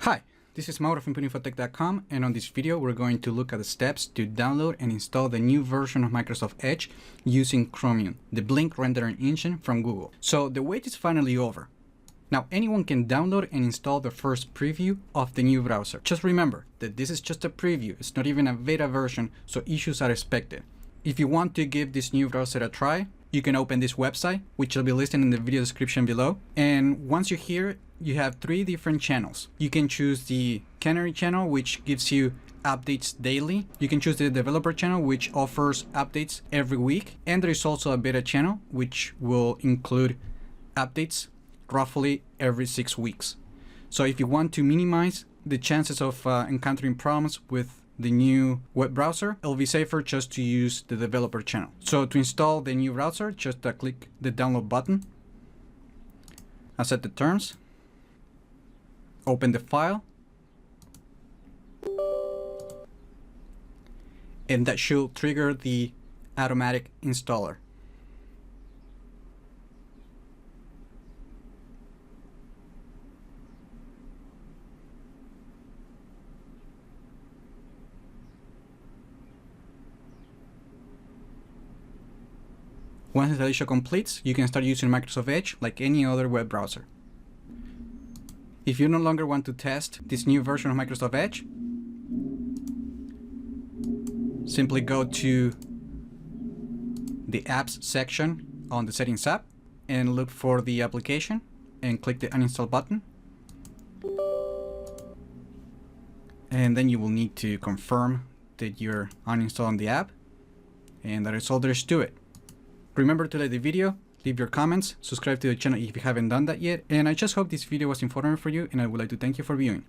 Hi, this is Mauro from Infotech.com, and on this video we're going to look at the steps to download and install the new version of Microsoft Edge using Chromium, the Blink rendering engine from Google. So the wait is finally over. Now anyone can download and install the first preview of the new browser. Just remember that this is just a preview, it's not even a beta version, so issues are expected. If you want to give this new browser a try, you can open this website, which I'll be listing in the video description below. And once you're here, you have 3 different channels. You can choose the Canary channel, which gives you updates daily. You can choose the developer channel, which offers updates every week. And there is also a beta channel, which will include updates roughly every 6 weeks. So if you want to minimize the chances of encountering problems with the new web browser, it'll be safer just to use the developer channel. So to install the new browser, just click the download button. I'll set the terms. Open the file. And that should trigger the automatic installer. Once installation completes, you can start using Microsoft Edge like any other web browser. If you no longer want to test this new version of Microsoft Edge, simply go to the apps section on the settings app and look for the application and click the uninstall button. And then you will need to confirm that you're uninstalling the app, and that is all there is to it. Remember to like the video, leave your comments, subscribe to the channel if you haven't done that yet, and I just hope this video was informative for you, and I would like to thank you for viewing.